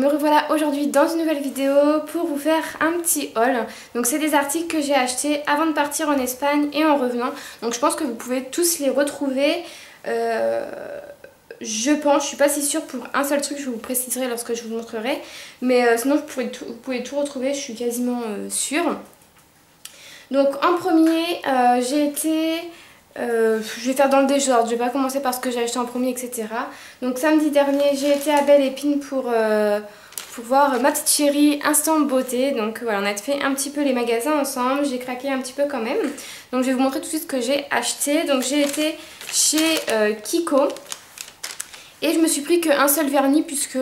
me revoilà aujourd'hui dans une nouvelle vidéo pour vous faire un petit haul. Donc c'est des articles que j'ai achetés avant de partir en Espagne et en revenant. Donc je pense que vous pouvez tous les retrouver. Je pense, je suis pas si sûre pour un seul truc, je vous préciserai lorsque je vous montrerai. Mais sinon vous pouvez tout retrouver, je suis quasiment sûre. Donc en premier, j'ai été... je vais faire dans le désordre, je vais pas commencer par ce que j'ai acheté en premier, etc. Donc samedi dernier, j'ai été à Belle Épine pour voir ma petite chérie Instant Beauté. Donc voilà, on a fait un petit peu les magasins ensemble, j'ai craqué un petit peu quand même. Donc je vais vous montrer tout de suite ce que j'ai acheté. Donc j'ai été chez Kiko et je me suis pris qu'un seul vernis puisque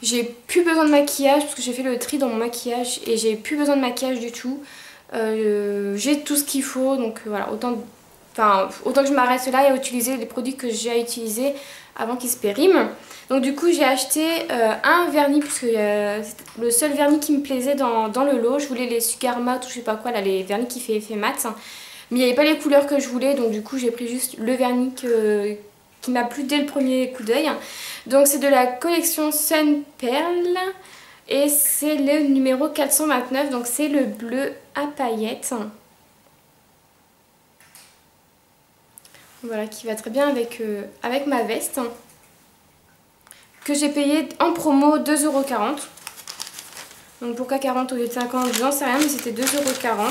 j'ai plus besoin de maquillage, parce que j'ai fait le tri dans mon maquillage et j'ai plus besoin de maquillage du tout. J'ai tout ce qu'il faut, donc voilà, autant que je m'arrête là et utiliser les produits que j'ai utilisés avant qu'ils se périment. Donc du coup j'ai acheté un vernis, puisque c'est le seul vernis qui me plaisait dans le lot. Je voulais les Sugar Matte ou je sais pas quoi, là, les vernis qui fait effet mat, mais il n'y avait pas les couleurs que je voulais, donc du coup j'ai pris juste le vernis qui m'a plu dès le premier coup d'œil. Donc c'est de la collection Sun Pearl et c'est le numéro 429, donc c'est le bleu à paillettes. Voilà, qui va très bien avec ma veste, que j'ai payé en promo 2,40 €. Donc pourquoi 40 au lieu de 50, j'en sais rien, mais c'était 2,40 €.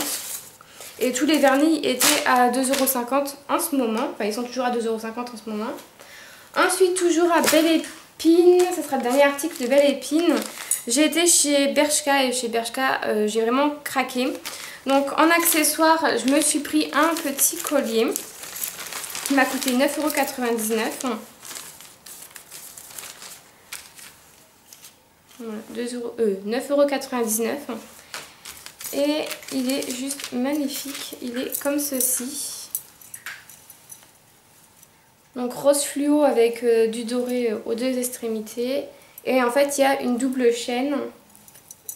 Et tous les vernis étaient à 2,50 € en ce moment. Enfin, ils sont toujours à 2,50 € en ce moment. Ensuite, toujours à Belle Épine, ce sera le dernier article de Belle Épine. J'ai été chez Bershka et chez Bershka, j'ai vraiment craqué. Donc en accessoire, je me suis pris un petit collier qui m'a coûté 9,99 €. Voilà, 9,99 €. Et il est juste magnifique. Il est comme ceci. Donc rose fluo avec du doré aux deux extrémités. Et en fait il y a une double chaîne.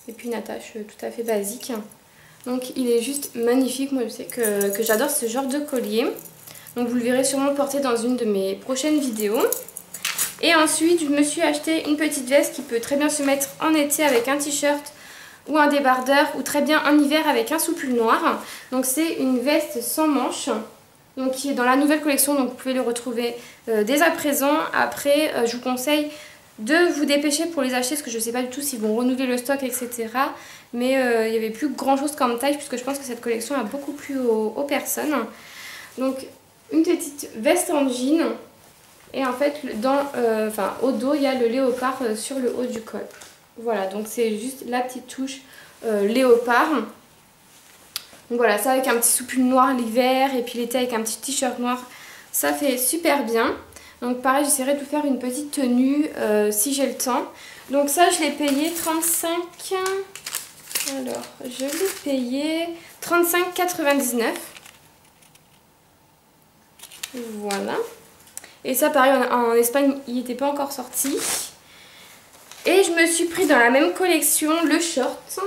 Et puis une attache tout à fait basique. Donc il est juste magnifique. Moi je sais que j'adore ce genre de collier. Donc vous le verrez sûrement porter dans une de mes prochaines vidéos. Et ensuite je me suis acheté une petite veste qui peut très bien se mettre en été avec un t-shirt ou un débardeur, ou très bien en hiver avec un sous-pull noir. Donc c'est une veste sans manches, donc qui est dans la nouvelle collection, donc vous pouvez le retrouver dès à présent. Après je vous conseille de vous dépêcher pour les acheter, parce que je ne sais pas du tout s'ils vont renouveler le stock, etc. Mais il n'y avait plus grand chose comme taille, puisque je pense que cette collection a beaucoup plu aux personnes. Donc une petite veste en jean, et en fait au dos il y a le léopard sur le haut du col. Voilà, donc c'est juste la petite touche léopard. Donc voilà, ça avec un petit sous-pull noir l'hiver, et puis l'été avec un petit t-shirt noir, ça fait super bien. Donc pareil, j'essaierai de vous faire une petite tenue si j'ai le temps. Donc ça, je l'ai payé 35... Alors, je l'ai payé 35,99 €. Voilà. Et ça, pareil, en Espagne, il n'était pas encore sorti. Et je me suis pris dans la même collection le short.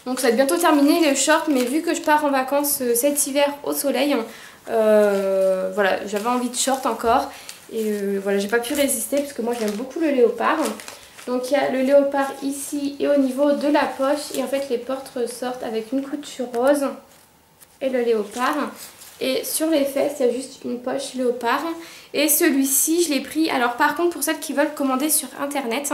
Donc ça va être bientôt terminé le short, mais vu que je pars en vacances cet hiver au soleil, voilà, j'avais envie de short encore. Et voilà, j'ai pas pu résister parce que moi j'aime beaucoup le léopard. Donc il y a le léopard ici et au niveau de la poche. Et en fait les portes ressortent avec une couture rose et le léopard. Et sur les fesses, il y a juste une poche léopard. Et celui-ci, je l'ai pris. Alors par contre, pour celles qui veulent commander sur internet,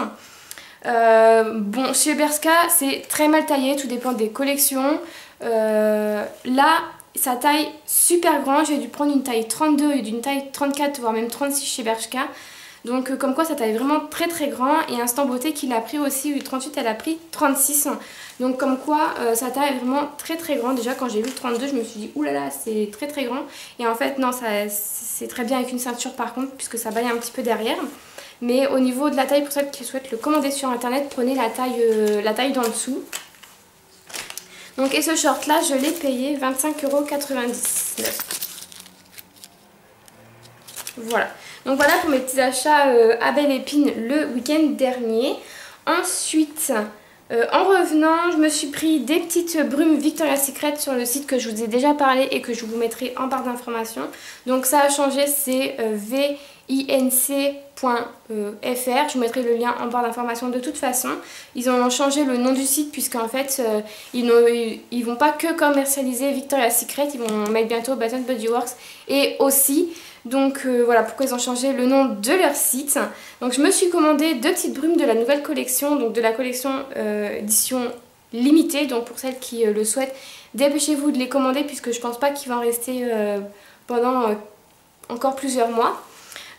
bon, chez Bershka, c'est très mal taillé. Tout dépend des collections. Là, ça taille super grand. J'ai dû prendre une taille 32 et d'une taille 34, voire même 36 chez Bershka. Donc comme quoi ça taille vraiment très très grand. Et Instant Beauté qui l'a pris aussi, U38, elle a pris 36. Donc comme quoi ça taille vraiment très très grand. Déjà quand j'ai vu le 32, je me suis dit oulala, c'est très très grand. Et en fait non, c'est très bien avec une ceinture par contre, puisque ça baille un petit peu derrière. Mais au niveau de la taille, pour celles qui souhaitent le commander sur internet, prenez la taille d'en dessous. Donc et ce short là, je l'ai payé 25,99 €. Voilà. Donc voilà pour mes petits achats à Belle Épine le week-end dernier. Ensuite, en revenant, je me suis pris des petites brumes Victoria's Secret sur le site que je vous ai déjà parlé et que je vous mettrai en barre d'informations. Donc ça a changé, c'est vinc.fr. Je vous mettrai le lien en barre d'informations de toute façon. Ils ont changé le nom du site puisqu'en fait ils vont pas que commercialiser Victoria's Secret, ils vont mettre bientôt Bath & Body Works et aussi. Donc voilà pourquoi ils ont changé le nom de leur site. Donc je me suis commandé 2 petites brumes de la nouvelle collection, donc de la collection édition limitée. Donc pour celles qui le souhaitent, dépêchez-vous de les commander puisque je pense pas qu'il va en rester pendant encore plusieurs mois.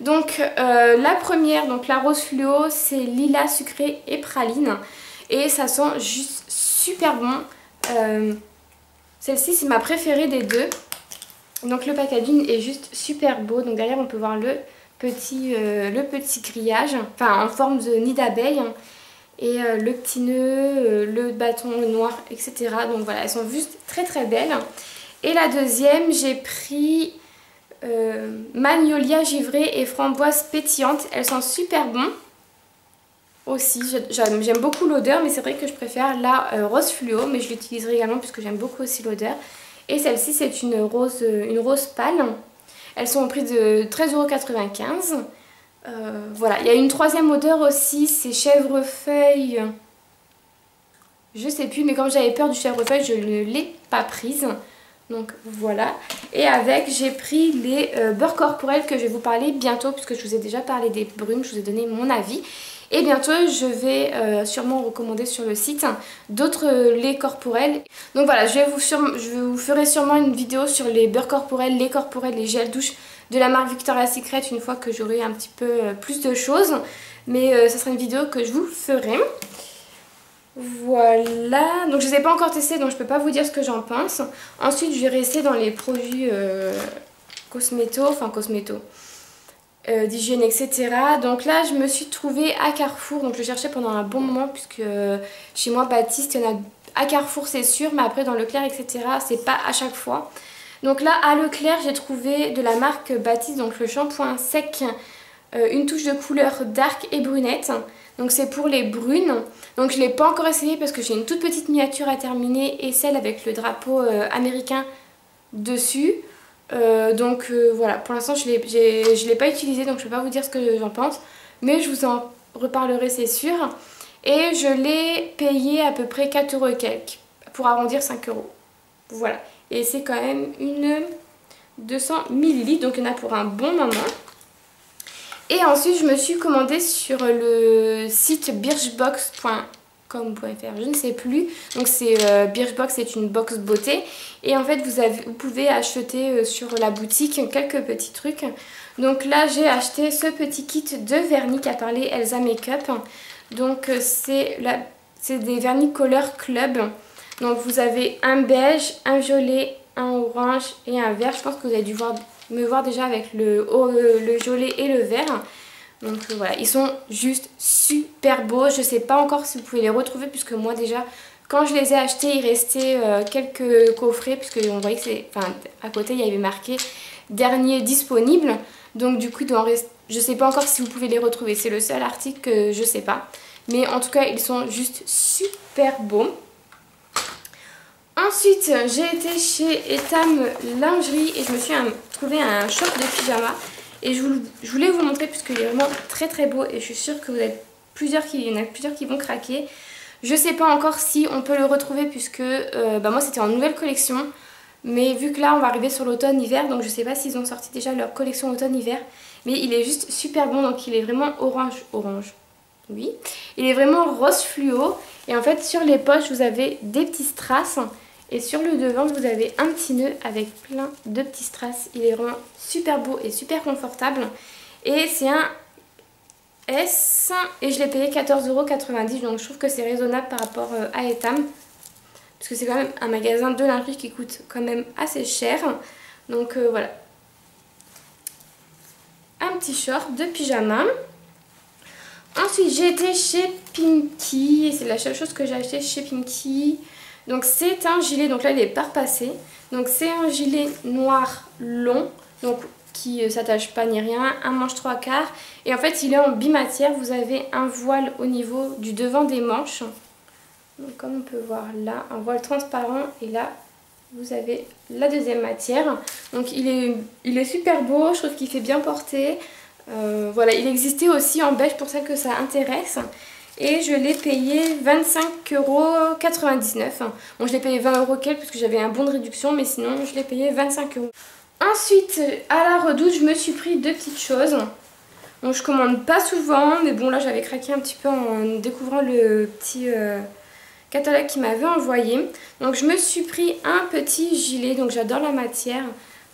Donc la première, donc la rose fluo, c'est lilas sucré et praline. Et ça sent juste super bon. Celle-ci c'est ma préférée des deux. Donc le packaging est juste super beau. Donc derrière on peut voir le petit grillage, enfin en forme de nid d'abeille. Et le petit nœud, le bâton noir, etc. Donc voilà, elles sont juste très très belles. Et la deuxième, j'ai pris magnolia givré et framboise pétillante. Elles sont super bonnes aussi. J'aime beaucoup l'odeur, mais c'est vrai que je préfère la rose fluo. Mais je l'utiliserai également puisque j'aime beaucoup aussi l'odeur. Et celle-ci, c'est une rose pâle. Elles sont au prix de 13,95 €. Voilà, il y a une troisième odeur aussi, c'est chèvrefeuille. Je sais plus, mais comme j'avais peur du chèvrefeuille, je ne l'ai pas prise. Donc voilà. Et avec, j'ai pris les beurres corporels que je vais vous parler bientôt, puisque je vous ai déjà parlé des brumes, je vous ai donné mon avis. Et bientôt, je vais sûrement recommander sur le site d'autres laits corporels. Donc voilà, je vous ferai sûrement une vidéo sur les beurres corporels, les gels douche de la marque Victoria's Secret une fois que j'aurai un petit peu plus de choses. Mais ça sera une vidéo que je vous ferai. Voilà, donc je ne les ai pas encore testés, donc je peux pas vous dire ce que j'en pense. Ensuite, je vais rester dans les produits cosméto, d'hygiène, etc. Donc là, je me suis trouvée à Carrefour, donc je cherchais pendant un bon moment, puisque chez moi, Baptiste, il y en a à Carrefour, c'est sûr, mais après dans Leclerc, etc., c'est pas à chaque fois. Donc là, à Leclerc, j'ai trouvé de la marque Baptiste, donc le shampoing sec, une touche de couleur dark et brunette. Donc c'est pour les brunes. Donc je ne l'ai pas encore essayé parce que j'ai une toute petite miniature à terminer et celle avec le drapeau américain dessus. Voilà, pour l'instant je l'ai pas utilisé, donc je ne peux pas vous dire ce que j'en pense. Mais je vous en reparlerai, c'est sûr. Et je l'ai payé à peu près 4 € et quelques, pour arrondir 5 €. Voilà. Et c'est quand même une 200 ml, donc il y en a pour un bon moment. Et ensuite, je me suis commandée sur le site birchbox.com.fr, je ne sais plus. Donc c'est Birchbox, c'est une box beauté. Et en fait, vous pouvez acheter sur la boutique quelques petits trucs. Donc là, j'ai acheté ce petit kit de vernis qu'a parlé Elsa Makeup. Donc c'est des vernis Color Club. Donc vous avez un beige, un violet, un orange et un vert. Je pense que vous avez dû me voir déjà avec le violet et le vert. Donc voilà, ils sont juste super beaux. Je sais pas encore si vous pouvez les retrouver puisque moi déjà quand je les ai achetés il restait quelques coffrets, puisque on voyait que à côté il y avait marqué dernier disponible. Donc du coup il doit en rester, je sais pas encore si vous pouvez les retrouver, c'est le seul article que je sais pas. Mais en tout cas ils sont juste super beaux. Ensuite, j'ai été chez Etam Lingerie et je me suis trouvé un shop de pyjama. Et je voulais vous le montrer puisqu'il est vraiment très très beau et je suis sûre que il y en a plusieurs qui vont craquer. Je sais pas encore si on peut le retrouver puisque moi c'était en nouvelle collection. Mais vu que là on va arriver sur l'automne-hiver, donc je sais pas s'ils ont sorti déjà leur collection automne-hiver. Mais il est juste super bon, donc il est vraiment orange. Oui, il est vraiment rose fluo. Et en fait sur les poches vous avez des petits strass. Et sur le devant, vous avez un petit nœud avec plein de petits strass. Il est vraiment super beau et super confortable. Et c'est un S et je l'ai payé 14,90 €. Donc je trouve que c'est raisonnable par rapport à Etam. Parce que c'est quand même un magasin de lingerie qui coûte quand même assez cher. Donc voilà. Un petit short de pyjama. Ensuite, j'ai été chez Pinky. Et c'est la seule chose que j'ai acheté chez Pinky. Donc c'est un gilet, donc là il est pas repassé. Donc c'est un gilet noir long, donc qui s'attache pas ni rien, un manche 3/4. Et en fait il est en bimatière, vous avez un voile au niveau du devant des manches. Donc comme on peut voir là, un voile transparent et là vous avez la deuxième matière. Donc il est super beau, je trouve qu'il fait bien porter. Voilà, il existait aussi en beige pour celles que ça intéresse. Et je l'ai payé 25,99 €. Bon, je l'ai payé 20 € quel parce que j'avais un bon de réduction, mais sinon je l'ai payé 25 €. Ensuite, à la Redoute, je me suis pris deux petites choses. Donc je commande pas souvent, mais bon là j'avais craqué un petit peu en découvrant le petit catalogue qu'il m'avait envoyé. Donc je me suis pris un petit gilet, donc j'adore la matière.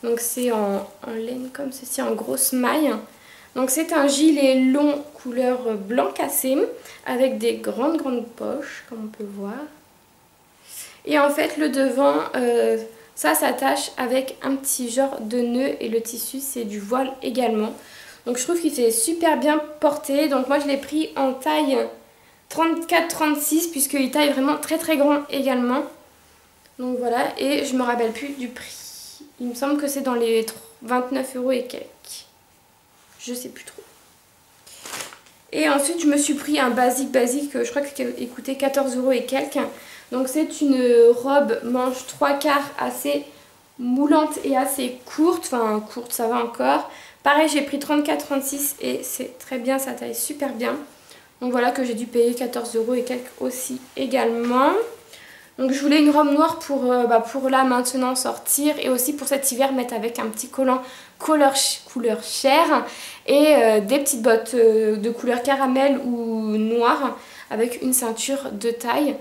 Donc c'est en laine comme ceci, en grosse maille. Donc c'est un gilet long couleur blanc cassé avec des grandes poches comme on peut voir. Et en fait le devant ça s'attache avec un petit genre de nœud et le tissu c'est du voile également. Donc je trouve qu'il fait super bien porter. Donc moi je l'ai pris en taille 34-36 puisqu'il taille vraiment très grand également. Donc voilà, et je me rappelle plus du prix. Il me semble que c'est dans les 29 € et quelques. Je sais plus trop. Et ensuite je me suis pris un basique, je crois qu'il coûtait 14 € et quelques. Donc c'est une robe manche 3/4 assez moulante et assez courte. Enfin courte ça va encore. Pareil j'ai pris 34-36 et c'est très bien, ça taille super bien. Donc voilà que j'ai dû payer 14 € et quelques aussi également. Donc je voulais une robe noire pour là maintenant sortir et aussi pour cet hiver mettre avec un petit collant couleur chair et des petites bottes de couleur caramel ou noire avec une ceinture de taille,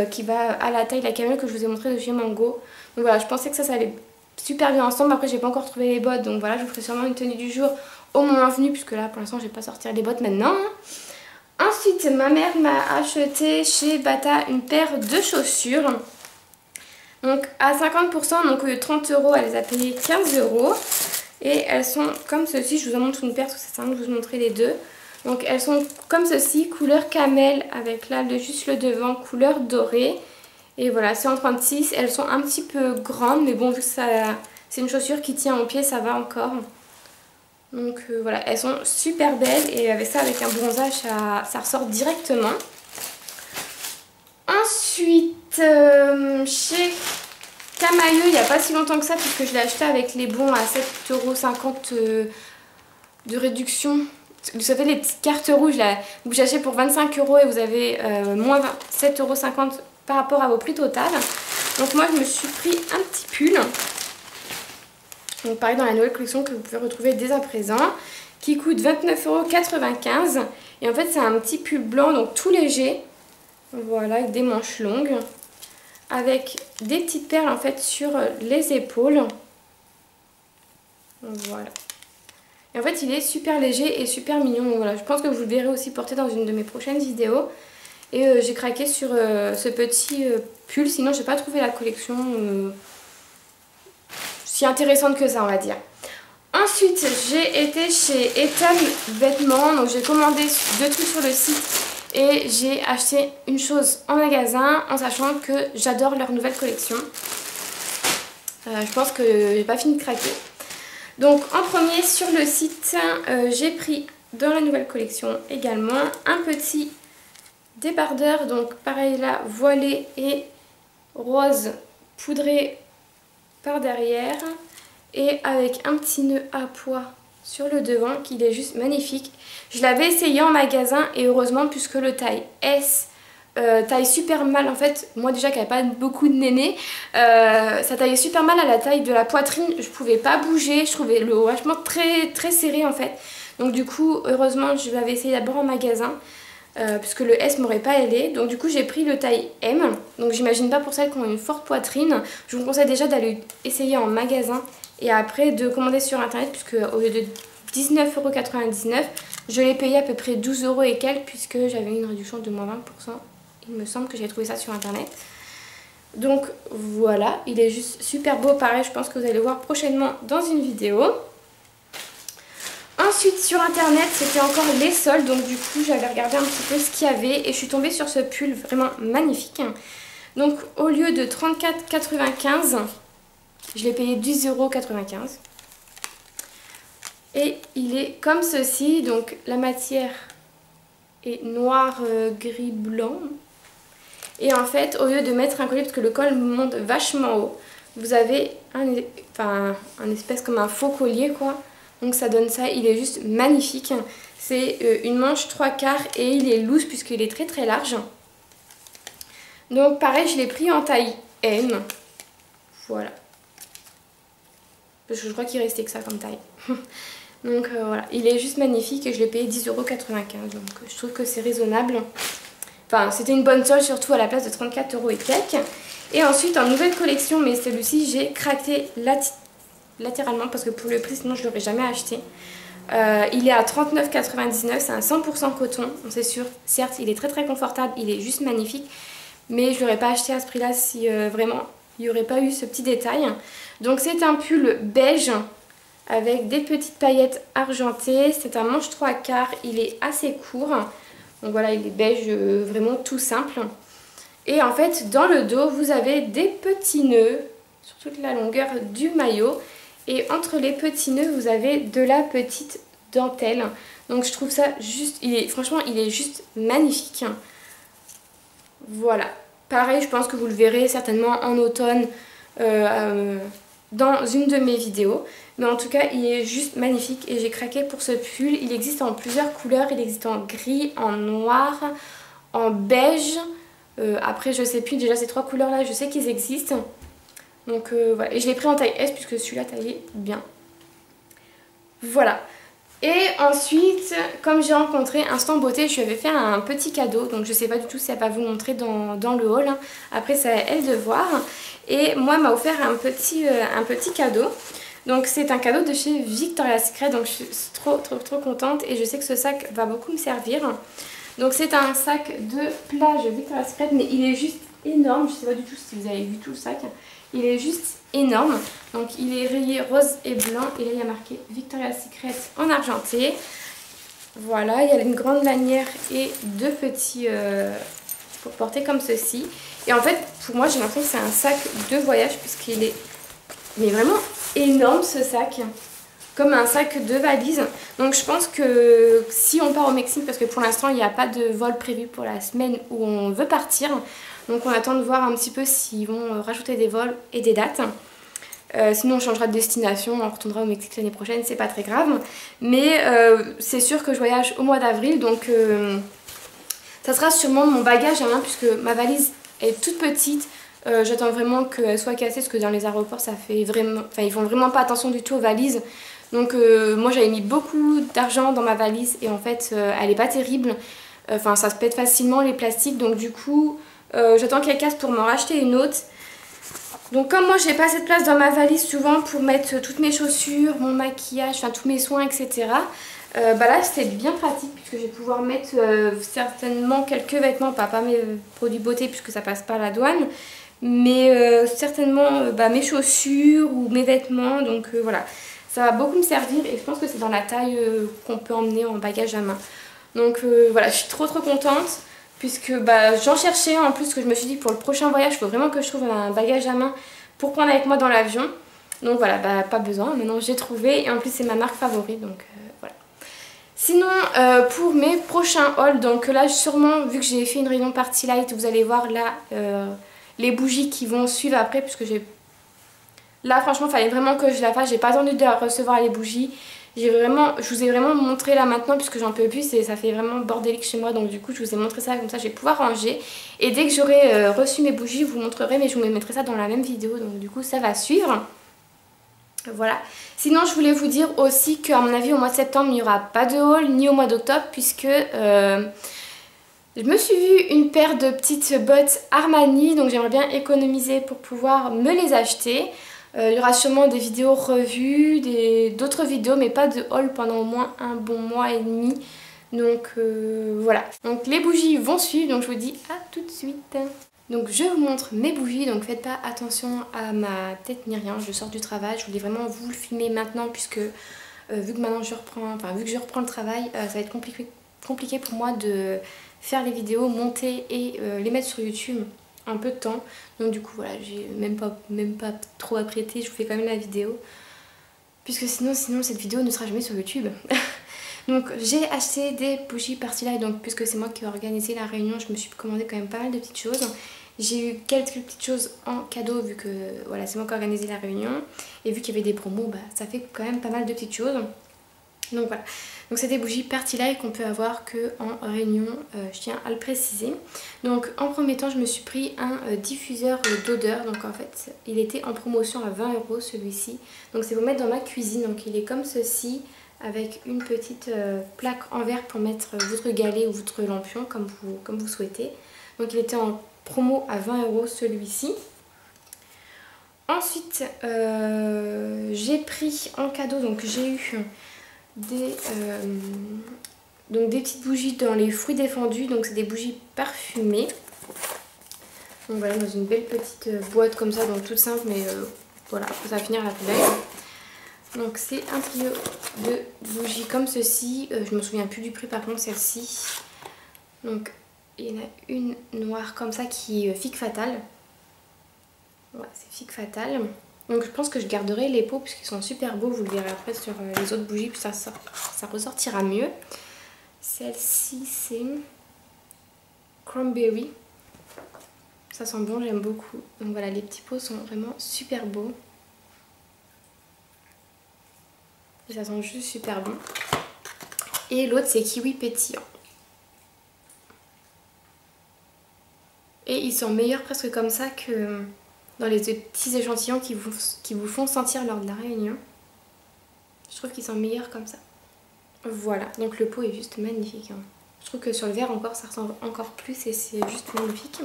qui va à la taille de la camel que je vous ai montré de chez Mango. Donc voilà, je pensais que ça allait super bien ensemble. Après j'ai pas encore trouvé les bottes, donc voilà je vous ferai sûrement une tenue du jour au moment venu puisque là pour l'instant je vais pas sortir les bottes maintenant. Ensuite, ma mère m'a acheté chez Bata une paire de chaussures. Donc à 50%, donc au lieu de 30 €, elle les a payées 15 €. Et elles sont comme ceci, je vous en montre une paire parce que c'est simple de vous montrer les deux. Donc elles sont comme ceci, couleur camel avec là juste le devant, couleur dorée. Et voilà, c'est en 36, elles sont un petit peu grandes, mais bon vu que c'est une chaussure qui tient au pied, ça va encore. Donc voilà, elles sont super belles et avec ça, avec un bronzage, ça ressort directement. Ensuite, chez Camaïeu, il n'y a pas si longtemps que ça, puisque je l'ai acheté avec les bons à 7,50 € de réduction. Vous savez, les petites cartes rouges là, vous achetez pour 25 € et vous avez moins 7,50 € par rapport à vos prix total. Donc moi, je me suis pris un petit pull. Donc pareil dans la nouvelle collection que vous pouvez retrouver dès à présent, qui coûte 29,95 € et en fait c'est un petit pull blanc donc tout léger, voilà, avec des manches longues, avec des petites perles en fait sur les épaules, voilà. Et en fait il est super léger et super mignon, donc voilà, je pense que vous le verrez aussi porter dans une de mes prochaines vidéos. Et j'ai craqué sur ce petit pull, sinon j'ai pas trouvé la collection si intéressante que ça on va dire. Ensuite j'ai été chez Etam Vêtements, donc j'ai commandé 2 trucs sur le site et j'ai acheté une chose en magasin en sachant que j'adore leur nouvelle collection. Je pense que j'ai pas fini de craquer. Donc en premier sur le site j'ai pris dans la nouvelle collection également un petit débardeur, donc pareil là, voilé et rose poudré par derrière et avec un petit nœud à pois sur le devant qui est juste magnifique. Je l'avais essayé en magasin et heureusement puisque le taille S taille super mal en fait, moi déjà qui n'avais pas beaucoup de néné, ça taillait super mal à la taille de la poitrine, je pouvais pas bouger, je trouvais le haut vachement très serré en fait. Donc du coup heureusement je l'avais essayé d'abord en magasin. Puisque le S m'aurait pas aidé, donc du coup j'ai pris le taille M, donc j'imagine pas pour celles qui ont une forte poitrine, je vous conseille déjà d'aller essayer en magasin et après de commander sur internet puisque au lieu de 19,99 €, je l'ai payé à peu près 12 € et quelques puisque j'avais une réduction de moins 20%, il me semble que j'ai trouvé ça sur internet. Donc voilà, il est juste super beau, pareil je pense que vous allez le voir prochainement dans une vidéo. Ensuite sur internet c'était encore les soldes, donc du coup j'avais regardé un petit peu ce qu'il y avait et je suis tombée sur ce pull vraiment magnifique. Donc au lieu de 34,95 €, je l'ai payé 10,95 € et il est comme ceci, donc la matière est noir, gris, blanc. Et en fait au lieu de mettre un collier, parce que le col monte vachement haut, vous avez un espèce comme un faux collier quoi. Donc ça donne ça, il est juste magnifique. C'est une manche 3/4 et il est loose puisqu'il est très très large. Donc pareil, je l'ai pris en taille M. Voilà. Parce que je crois qu'il restait que ça comme taille. Donc voilà, il est juste magnifique et je l'ai payé 10,95 €. Donc je trouve que c'est raisonnable. Enfin, c'était une bonne solde, surtout à la place de 34 € et quelques. Et ensuite, en nouvelle collection, mais celui-ci, j'ai craqué latéralement parce que pour le prix, sinon je ne l'aurais jamais acheté. Il est à 39,99 €, c'est un 100% coton, c'est sûr. Certes, il est très très confortable, il est juste magnifique. Mais je ne l'aurais pas acheté à ce prix-là si vraiment il n'y aurait pas eu ce petit détail. Donc c'est un pull beige avec des petites paillettes argentées. C'est un manche 3/4, il est assez court. Donc voilà, il est beige, vraiment tout simple. Et en fait, dans le dos, vous avez des petits nœuds sur toute la longueur du maillot. Et entre les petits nœuds, vous avez de la petite dentelle. Donc je trouve ça juste, franchement, il est juste magnifique. Voilà. Pareil, je pense que vous le verrez certainement en automne dans une de mes vidéos. Mais en tout cas, il est juste magnifique et j'ai craqué pour ce pull. Il existe en plusieurs couleurs. Il existe en gris, en noir, en beige. Après, je sais plus. Déjà, ces trois couleurs-là, je sais qu'ils existent. Donc voilà. Et je l'ai pris en taille S puisque celui-là taillait bien. Voilà. Et ensuite, comme j'ai rencontré Instant Beauté, je lui avais fait un petit cadeau. Donc je sais pas du tout si elle va vous montrer dans le haul. Après, c'est à elle de voir. Et moi, elle m'a offert un petit cadeau. Donc c'est un cadeau de chez Victoria's Secret. Donc je suis trop contente. Et je sais que ce sac va beaucoup me servir. Donc c'est un sac de plage Victoria's Secret. Mais il est juste énorme. Je sais pas du tout si vous avez vu tout le sac. Il est juste énorme. Donc il est rayé rose et blanc. Et là il y a marqué Victoria's Secret en argenté. Voilà, il y a une grande lanière et deux petits pour porter comme ceci. Et en fait, pour moi, j'ai l'impression que c'est un sac de voyage puisqu'il est mais vraiment énorme ce sac. Comme un sac de valise. Donc je pense que si on part au Mexique, parce que pour l'instant il n'y a pas de vol prévu pour la semaine où on veut partir. Donc on attend de voir un petit peu s'ils vont rajouter des vols et des dates. Sinon on changera de destination, on retournera au Mexique l'année prochaine, c'est pas très grave. Mais c'est sûr que je voyage au mois d'avril, donc ça sera sûrement mon bagage à main puisque ma valise est toute petite. J'attends vraiment qu'elle soit cassée parce que dans les aéroports ça fait vraiment, enfin ils font vraiment pas attention du tout aux valises. Donc moi j'avais mis beaucoup d'argent dans ma valise et en fait elle est pas terrible. Enfin ça se pète facilement les plastiques, donc du coup j'attends qu'elle casse pour m'en racheter une autre. Donc comme moi j'ai pas assez de place dans ma valise souvent pour mettre toutes mes chaussures, mon maquillage, enfin tous mes soins, etc. Bah là c'est bien pratique puisque je vais pouvoir mettre certainement quelques vêtements, pas mes produits beauté puisque ça passe pas la douane, mais certainement mes chaussures ou mes vêtements, donc voilà. Ça va beaucoup me servir et je pense que c'est dans la taille qu'on peut emmener en bagage à main. Donc voilà, je suis trop contente. Puisque j'en cherchais un en plus, que je me suis dit pour le prochain voyage, il faut vraiment que je trouve un bagage à main pour prendre avec moi dans l'avion. Donc voilà, pas besoin, maintenant j'ai trouvé et en plus c'est ma marque favorite, donc voilà. Sinon pour mes prochains hauls, donc là sûrement vu que j'ai fait une réunion party light, vous allez voir là les bougies qui vont suivre après, puisque j'ai... Là franchement il fallait vraiment que je la fasse, j'ai pas attendu de recevoir les bougies. Je vous ai vraiment montré là maintenant puisque j'en peux plus, ça fait vraiment bordélique chez moi, donc du coup je vous ai montré ça comme ça je vais pouvoir ranger. Et dès que j'aurai reçu mes bougies je vous montrerai, mais je vous mettrai ça dans la même vidéo, donc du coup ça va suivre. Voilà. Sinon je voulais vous dire aussi qu'à mon avis au mois de septembre il n'y aura pas de haul, ni au mois d'octobre, puisque je me suis vue une paire de petites bottes Armani, donc j'aimerais bien économiser pour pouvoir me les acheter. Il y aura sûrement des vidéos revues, d'autres vidéos, mais pas de haul pendant au moins un bon mois et demi. Donc voilà. Donc les bougies vont suivre, donc je vous dis à tout de suite. Donc je vous montre mes bougies, donc faites pas attention à ma tête ni rien, je sors du travail. Je voulais vraiment vous le filmer maintenant puisque vu que maintenant je reprends le travail, ça va être compliqué pour moi de faire les vidéos, monter et les mettre sur YouTube. Un peu de temps, donc du coup voilà, j'ai même pas trop apprêté, je vous fais quand même la vidéo puisque sinon cette vidéo ne sera jamais sur YouTube. Donc j'ai acheté des bougies party light, donc puisque c'est moi qui ai organisé la réunion, je me suis commandé quand même pas mal de petites choses. J'ai eu quelques petites choses en cadeau vu que voilà, c'est moi qui ai organisé la réunion et vu qu'il y avait des promos, ça fait quand même pas mal de petites choses. Donc voilà, donc c'est des bougies Party Light qu'on peut avoir que en réunion, je tiens à le préciser. Donc en premier temps je me suis pris un diffuseur d'odeur, donc en fait il était en promotion à 20 € celui-ci. Donc c'est pour mettre dans ma cuisine, donc il est comme ceci avec une petite plaque en verre pour mettre votre galet ou votre lampion comme vous souhaitez. Donc il était en promo à 20 € celui-ci. Ensuite j'ai pris en cadeau, donc j'ai eu donc des petites bougies dans les fruits défendus, donc c'est des bougies parfumées. Donc voilà, dans une belle petite boîte comme ça, donc toute simple, mais voilà, ça va finir à la poubelle. Donc c'est un trio de bougies comme ceci, je me souviens plus du prix par contre celle-ci. Donc il y en a une noire comme ça qui est Figue Fatale. Voilà, c'est Figue Fatale. Donc je pense que je garderai les pots puisqu'ils sont super beaux, vous le verrez après sur les autres bougies, puis ça ressortira mieux. Celle-ci c'est Cranberry. Ça sent bon, j'aime beaucoup. Donc voilà, les petits pots sont vraiment super beaux. Et ça sent juste super bon. Et l'autre c'est Kiwi Pétillant. Et ils sont meilleurs presque comme ça que dans les petits échantillons qui vous font sentir lors de la réunion. Je trouve qu'ils sont meilleurs comme ça. Voilà, donc le pot est juste magnifique. Hein. Je trouve que sur le verre encore ça ressemble encore plus et c'est juste magnifique.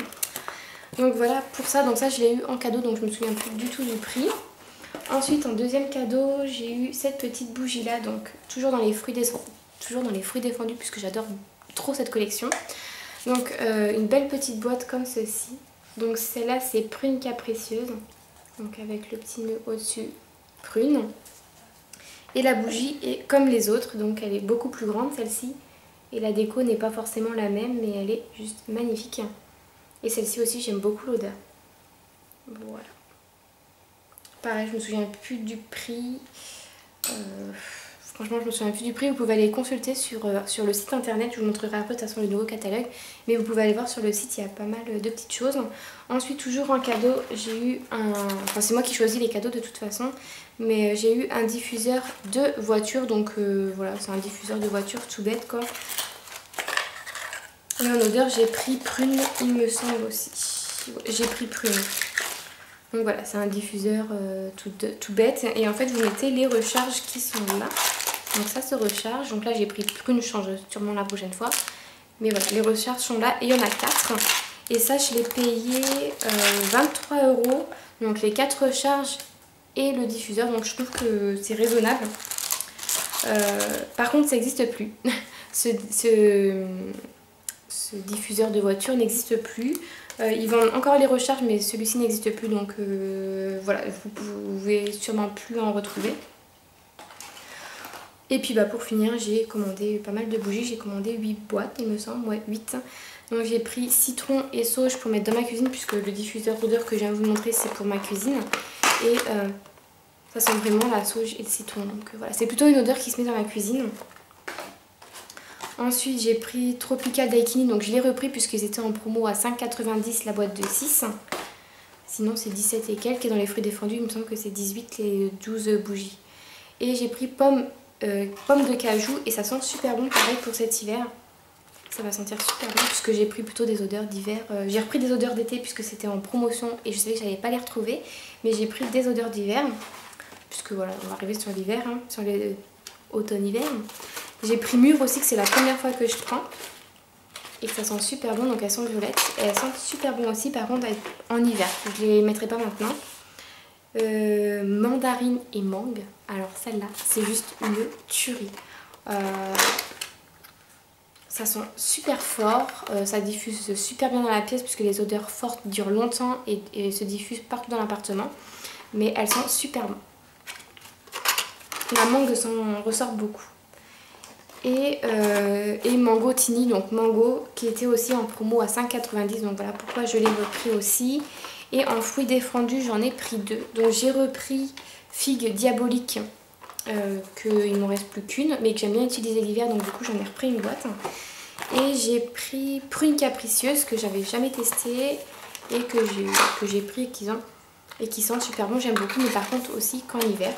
Donc voilà pour ça, donc ça je l'ai eu en cadeau, donc je me souviens plus du tout du prix. Ensuite en deuxième cadeau j'ai eu cette petite bougie là, donc toujours dans les fruits défendus puisque j'adore trop cette collection. Donc une belle petite boîte comme ceci. Donc celle-là c'est prune capricieuse, donc avec le petit nœud au-dessus prune. Et la bougie est comme les autres, donc elle est beaucoup plus grande celle-ci. Et la déco n'est pas forcément la même, mais elle est juste magnifique. Et celle-ci aussi j'aime beaucoup l'odeur. Voilà. Pareil, je me souviens plus du prix. Franchement, je me souviens plus du prix. Vous pouvez aller consulter sur le site internet. Je vous montrerai après de toute façon le nouveau catalogue. Mais vous pouvez aller voir sur le site, il y a pas mal de petites choses. Ensuite, toujours en cadeau, j'ai eu un... Enfin, c'est moi qui choisis les cadeaux de toute façon. Mais j'ai eu un diffuseur de voiture. Donc voilà, c'est un diffuseur de voiture tout bête quoi. Et en odeur, j'ai pris prune, il me semble aussi. J'ai pris prune. Donc voilà, c'est un diffuseur tout bête. Et en fait, vous mettez les recharges qui sont là. Donc ça se recharge. Donc là, j'ai pris prune, je change sûrement la prochaine fois. Mais voilà, les recharges sont là. Et il y en a 4. Et ça, je l'ai payé 23 €. Donc les 4 recharges et le diffuseur. Donc je trouve que c'est raisonnable. Par contre, ça n'existe plus. Ce diffuseur de voiture n'existe plus. Ils vendent encore les recharges mais celui-ci n'existe plus, donc voilà, vous pouvez sûrement plus en retrouver. Et puis bah pour finir, j'ai commandé pas mal de bougies, j'ai commandé 8 boîtes il me semble, ouais 8. Donc j'ai pris citron et sauge pour mettre dans ma cuisine puisque le diffuseur d'odeur que je viens de vous montrer c'est pour ma cuisine. Et ça sent vraiment la sauge et le citron, donc voilà, c'est plutôt une odeur qui se met dans ma cuisine. Ensuite j'ai pris Tropical Daikini, donc je l'ai repris puisqu'ils étaient en promo à 5,90 € la boîte de 6. Sinon c'est 17 et quelques, et dans les fruits défendus il me semble que c'est 18 les 12 bougies. Et j'ai pris pomme de cajou et ça sent super bon, pareil pour cet hiver. Ça va sentir super bon puisque j'ai pris plutôt des odeurs d'hiver. J'ai repris des odeurs d'été puisque c'était en promotion et je savais que j'allais pas les retrouver. Mais j'ai pris des odeurs d'hiver puisque voilà, on va arriver sur l'hiver, hein, sur les automne-hiver. J'ai pris mûre aussi, que c'est la première fois que je prends. Et ça sent super bon, donc elles sont violettes. Et elles sentent super bon aussi, par contre en hiver. Je les mettrai pas maintenant. Mandarine et mangue. Alors celle-là, c'est juste une tuerie. Ça sent super fort. Ça diffuse super bien dans la pièce puisque les odeurs fortes durent longtemps et se diffusent partout dans l'appartement. Mais elles sentent super bon. La mangue ressort beaucoup. Et Mango Tini, donc mango qui était aussi en promo à 5,90 €, donc voilà pourquoi je l'ai repris aussi. Et en fruits défendus j'en ai pris 2, donc j'ai repris Figue Diabolique qu'il m'en reste plus qu'une mais que j'aime bien utiliser l'hiver, donc du coup j'en ai repris une boîte. Et j'ai pris Prune Capricieuse que j'avais jamais testé et que j'ai pris et qui sent super bon, j'aime beaucoup, mais par contre aussi qu'en hiver.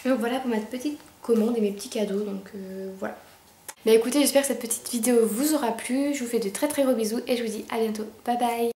Donc voilà pour ma petite commandes et mes petits cadeaux, donc voilà. Mais écoutez, j'espère que cette petite vidéo vous aura plu. Je vous fais de très très gros bisous et je vous dis à bientôt. Bye bye.